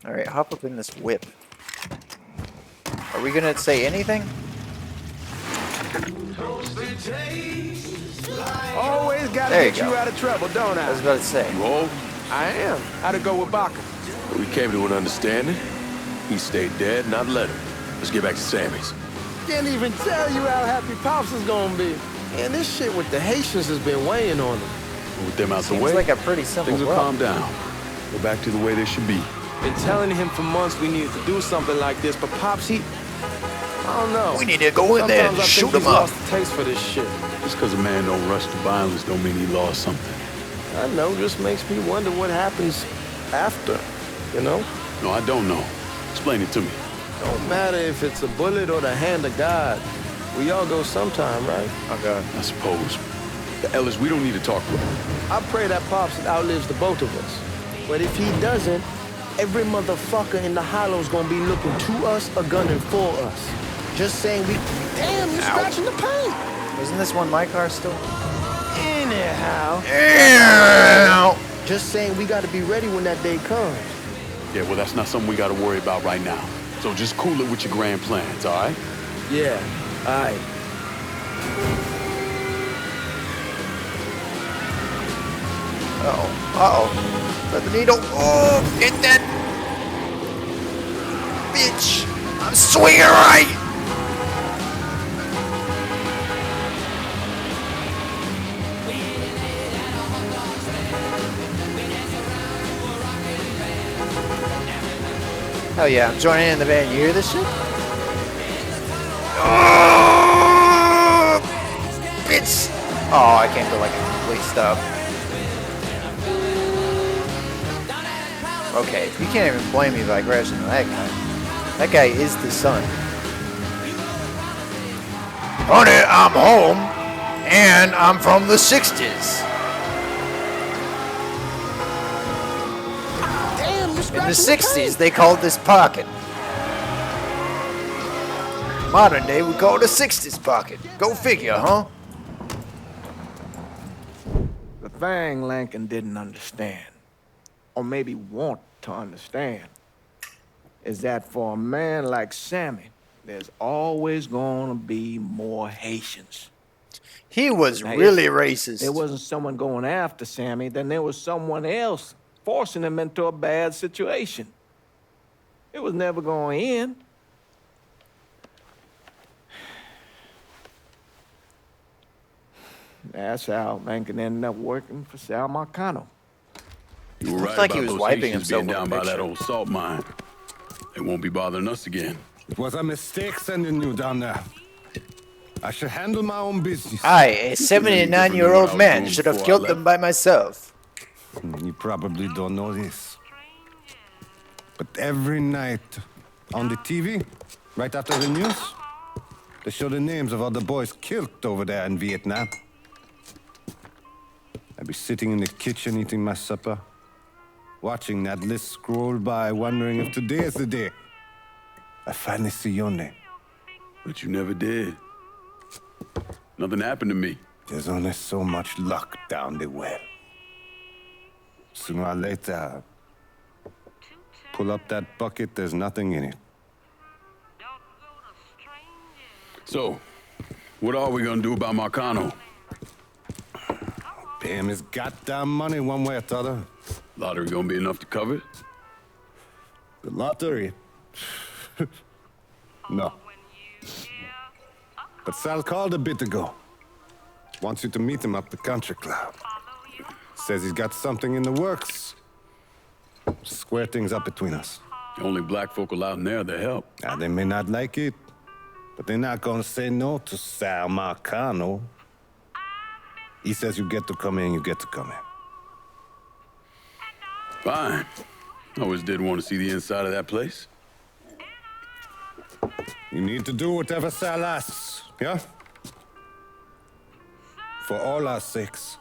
Alright, hop up in this whip. Are we gonna say anything? Always gotta There you get you go. out of trouble, don't I was I? about to say. You old? I am. How'd it go with Baca? We came to an understanding. He stayed dead, and I'd let him. Let's get back to Sammy's. Can't even tell you how happy Pops is gonna be. And this shit with the Haitians has been weighing on him. With them out the Seems way, like a pretty simple things will world. calm down. Go back to the way they should be. Been telling him for months we needed to do something like this, but Pops, I don't know. We need to go in there and Sometimes I shoot think him he's up. lost the taste for this shit. Just because a man don't rush to violence don't mean he lost something. I know, just makes me wonder what happens after, you know? No, I don't know. Explain it to me. Don't matter if it's a bullet or the hand of God. We all go sometime, right? Oh god. I suppose. Ellis, we don't need to talk about it. I pray that Pops outlives the both of us. But if he doesn't, every motherfucker in the hollow's gonna be looking to us or gunning for us. Just saying damn, you're scratching the paint. Wasn't this one my car still? Anyhow. Just saying we gotta be ready when that day comes. Yeah, well, that's not something we got to worry about right now. So just cool it with your grand plans, all right? Yeah, aye. Uh-oh. Let the needle. Oh, hit that. Bitch. I'm swinging right. Hell yeah, I'm joining in the band. You hear this shit? Oh, bitch. Oh, I came to like a complete stop. Okay, you can't even blame me if I crash into that guy. That guy is the sun. Honey, I'm home, and I'm from the 60s. In the 60s, they called this pocket. Modern day, we call it a 60s pocket. Go figure, huh? The thing Lankin didn't understand, or maybe want to understand, is that for a man like Sammy, there's always gonna be more Haitians. He was Now, really if racist. there wasn't someone going after Sammy, then there was someone else forcing him into a bad situation. It was never going to end. That's how Lankin ended up working for Sal Marcano. You were Looked right like he about was those wiping Haitians himself being with a down by that picture. old salt mine. They won't be bothering us again. It was a mistake sending you down there. I should handle my own business. I, a 79-year-old man, should have killed them by myself. You probably don't know this. But every night on the TV, right after the news, they show the names of all the boys killed over there in Vietnam. I'd be sitting in the kitchen eating my supper, watching that list scroll by, wondering if today is the day I finally see your name. But you never did. Nothing happened to me. There's only so much luck down the well. Sooner or later, pull up that bucket, there's nothing in it. So, what are we gonna do about Marcano? Pay him his goddamn money one way or the other. Lottery gonna be enough to cover it? The lottery? No. But Sal called a bit ago. Wants you to meet him up the country club. Says he's got something in the works. Square things up between us. The only black folk allowed in there to help. Now, they may not like it, but they're not gonna say no to Sal Marcano. He says you get to come in, you get to come in. Fine. I always did want to see the inside of that place. You need to do whatever Sal asks, yeah? For all our sakes.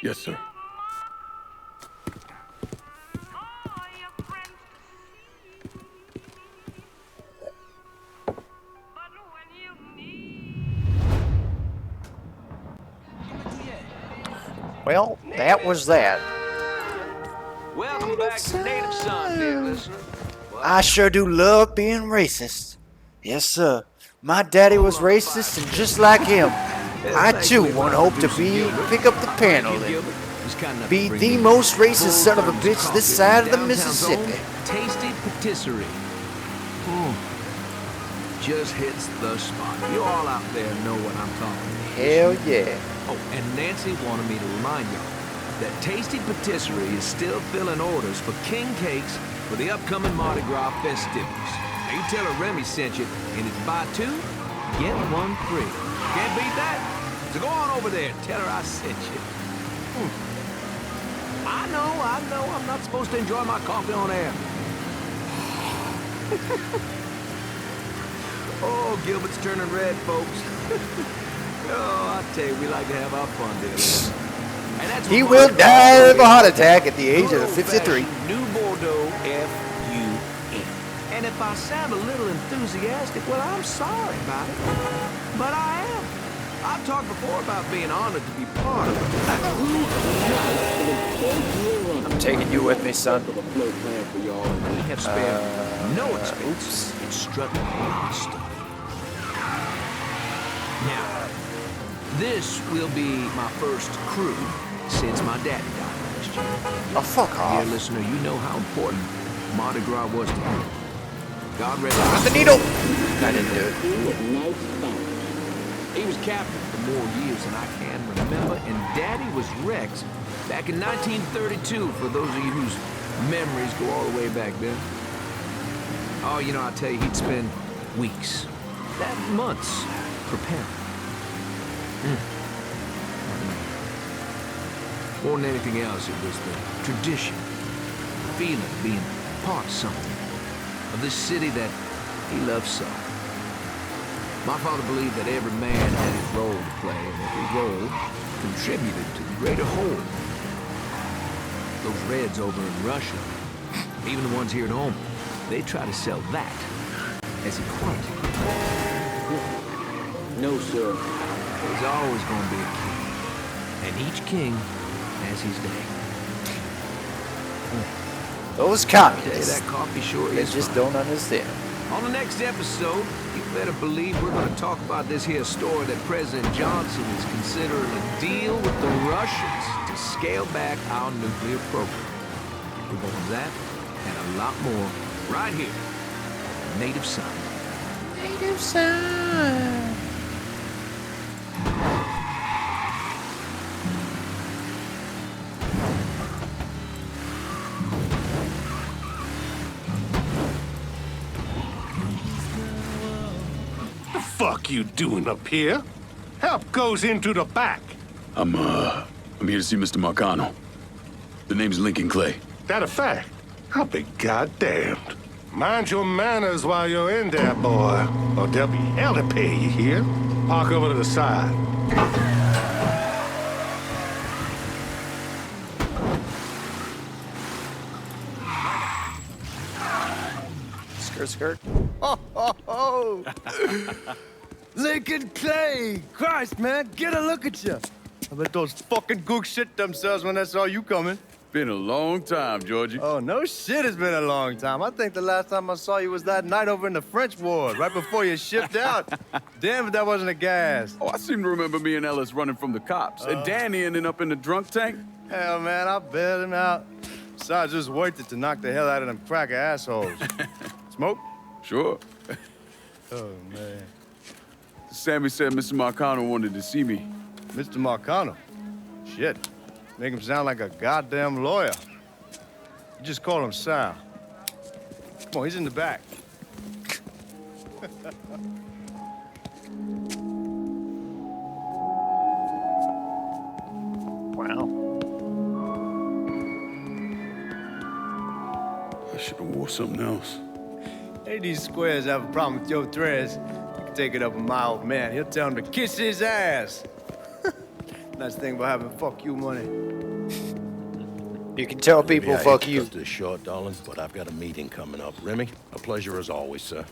Yes, sir. Well, that was that. Welcome back to Native Son, Nicholas. I sure do love being racist. Yes, sir. My daddy was racist, and just like him, I too won't hope to pick up the panel and be the most racist son of a bitch this side of the Mississippi. Tasty patisserie. Just hits the spot. You all out there know what I'm talking about. Hell yeah. Oh, and Nancy wanted me to remind y'all that Tasty Patisserie is still filling orders for king cakes for the upcoming Mardi Gras festivities. Now you tell her Remy sent you, and it's buy two, get one free. Can't beat that? So go on over there and tell her I sent you. I know, I'm not supposed to enjoy my coffee on air. Oh, Gilbert's turning red, folks. Oh, I tell you, we like to have our fun, dear. And that's He will die of a heart attack at the age of 53. New Bordeaux F-U-N. And if I sound a little enthusiastic, well, I'm sorry about it. But I am. I've talked before about being honored to be part of it. I'm taking you with me, son. We have spared no expense in strutting our stuff. Now, this will be my first crew since my daddy died last year. Oh, fuck Dear off. listener, you know how important Mardi Gras was to me. God rest With the his needle. I didn't do it. He was captain for more years than I can remember, and Daddy was Rex back in 1932, for those of you whose memories go all the way back then. Oh, you know, I'll tell you, he'd spend weeks, months, preparing. More than anything else, it was the tradition, the feeling of being part of something, of this city that he loved so. My father believed that every man had his role to play, and every role contributed to the greater whole. Those Reds over in Russia, even the ones here at home, they try to sell that as equality. No, sir. There's always going to be a king, and each king has his day. Those Hey, communists. that coffee sure They is just fine. don't understand. On the next episode, you better believe we're going to talk about this here story that President Johnson is considering a deal with the Russians to scale back our nuclear program. We're going to that and a lot more right here on Native Son. Native son. The fuck you doing up here? Help goes into the back. I'm here to see Mr. Marcano. The name's Lincoln Clay. That a fact? I'll be goddamned. Mind your manners while you're in there, boy, or there'll be hell to pay, you hear? Park over to the side. Skirt, skirt. Oh, Lincoln Clay! Christ, man, get a look at you. I bet those fucking gooks shit themselves when they saw you coming. Been a long time, Georgie. Oh, no shit, it's been a long time. I think the last time I saw you was that night over in the French ward, right before you shipped out. Damn if that wasn't a gas. Oh, I seem to remember me and Ellis running from the cops, and Danny ending up in the drunk tank. Hell, man, I bailed him out. Besides, just worth it to knock the hell out of them cracker assholes. Smoke? Sure. Oh, man. Sammy said Mr. Marcano wanted to see me. Mr. Marcano? Shit. Make him sound like a goddamn lawyer. You just call him Sal. Come on, he's in the back. Wow. I should have wore something else. Hey, these squares have a problem with your threads. You can take it up with my old man. He'll tell him to kiss his ass. Nice thing about having fuck you money. You can tell people Maybe I fuck hate to you. cut this short, darling, but I've got a meeting coming up. Remy, a pleasure as always, sir.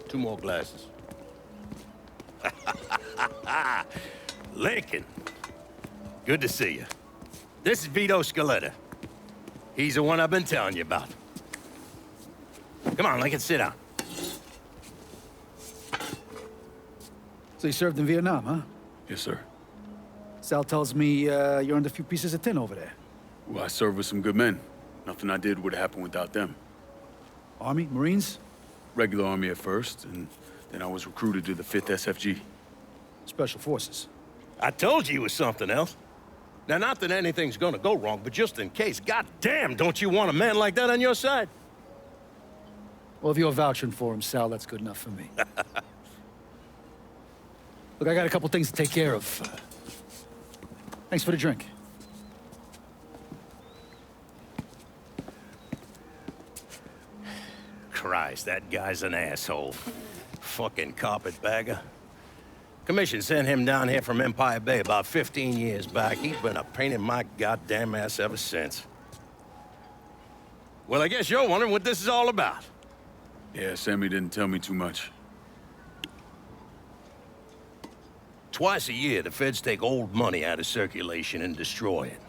2 more glasses. Lincoln, good to see you. This is Vito Scaletta. He's the one I've been telling you about. Come on, Lincoln, sit down. So you served in Vietnam, huh? Yes, sir. Sal tells me you earned a few pieces of tin over there. Well, I served with some good men. Nothing I did would have happened without them. Army? Marines? Regular Army at first, and then I was recruited to the 5th SFG. Special Forces. I told you it was something else. Now, not that anything's gonna go wrong, but just in case, goddamn, don't you want a man like that on your side? Well, if you're vouching for him, Sal, that's good enough for me. Look, I got a couple things to take care of. Thanks for the drink. Christ, that guy's an asshole. Fucking carpetbagger. Commission sent him down here from Empire Bay about 15 years back. He's been a pain in my goddamn ass ever since. Well, I guess you're wondering what this is all about. Yeah, Sammy didn't tell me too much. Twice a year, the feds take old money out of circulation and destroy it.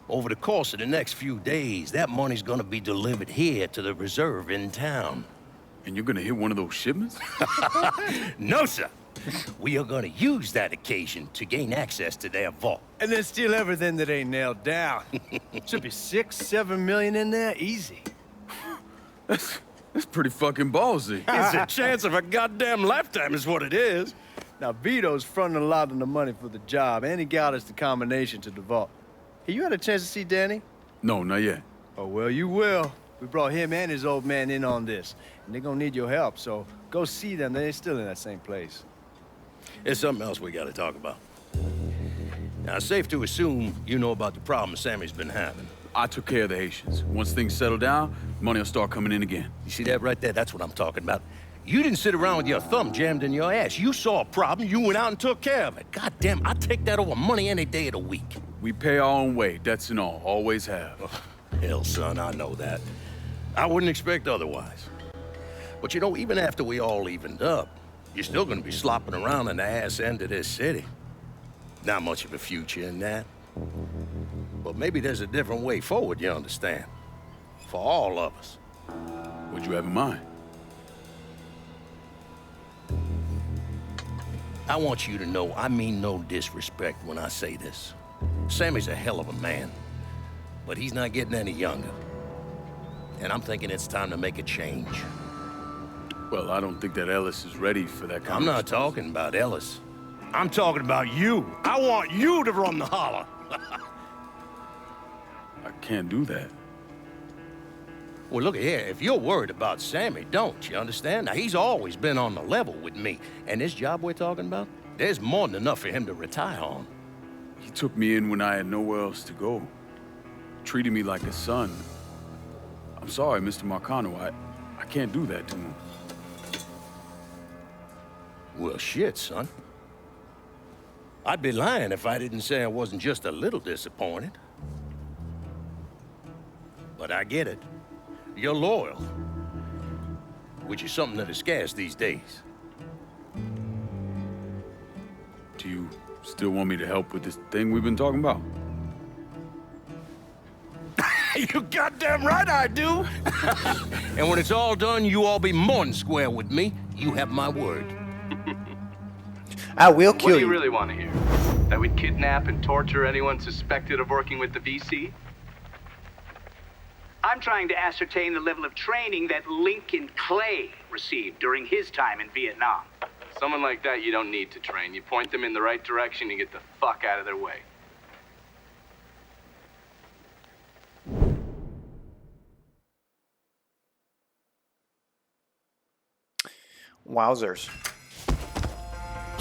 Over the course of the next few days, that money's gonna be delivered here to the reserve in town. And you're gonna hit one of those shipments? No, sir. We are gonna use that occasion to gain access to their vault. And then steal everything that ain't nailed down. Should be 6-7 million in there, easy. That's pretty fucking ballsy. It's a chance of a goddamn lifetime is what it is. Now, Vito's fronting a lot of the money for the job, and he got us the combination to the vault. Hey, you had a chance to see Danny? No, not yet. Oh, well, you will. We brought him and his old man in on this, and they're gonna need your help, so go see them. They're still in that same place. There's something else we gotta talk about. Now, it's safe to assume you know about the problem Sammy's been having. I took care of the Haitians. Once things settle down, money will start coming in again. You see that right there? That's what I'm talking about. You didn't sit around with your thumb jammed in your ass. You saw a problem, you went out and took care of it. God damn, I'd take that over money any day of the week. We pay our own way, debts and all. Always have. Oh, hell, son, I know that. I wouldn't expect otherwise. But you know, even after we all evened up, you're still gonna be slopping around in the ass end of this city. Not much of a future in that. But maybe there's a different way forward, you understand? For all of us. What'd you have in mind? I want you to know I mean no disrespect when I say this. Sammy's a hell of a man, but he's not getting any younger. And I'm thinking it's time to make a change. Well, I don't think that Ellis is ready for that kind I'm not talking about Ellis. I'm talking about you. I want you to run the holler. I can't do that. Well, look here, if you're worried about Sammy, don't, you understand? Now, he's always been on the level with me, and this job we're talking about, there's more than enough for him to retire on. He took me in when I had nowhere else to go. Treated me like a son. I'm sorry, Mr. Marcano. I can't do that to him. Well, shit, son. I'd be lying if I didn't say I wasn't just a little disappointed. But I get it. You're loyal. Which is something that is scarce these days. Do you still want me to help with this thing we've been talking about? You goddamn right I do! And when it's all done, you all be more than square with me. You have my word. I will What kill do you you. really want to hear? That we'd kidnap and torture anyone suspected of working with the VC? I'm trying to ascertain the level of training that Lincoln Clay received during his time in Vietnam. Someone like that you don't need to train. You point them in the right direction and get the fuck out of their way. Wowzers.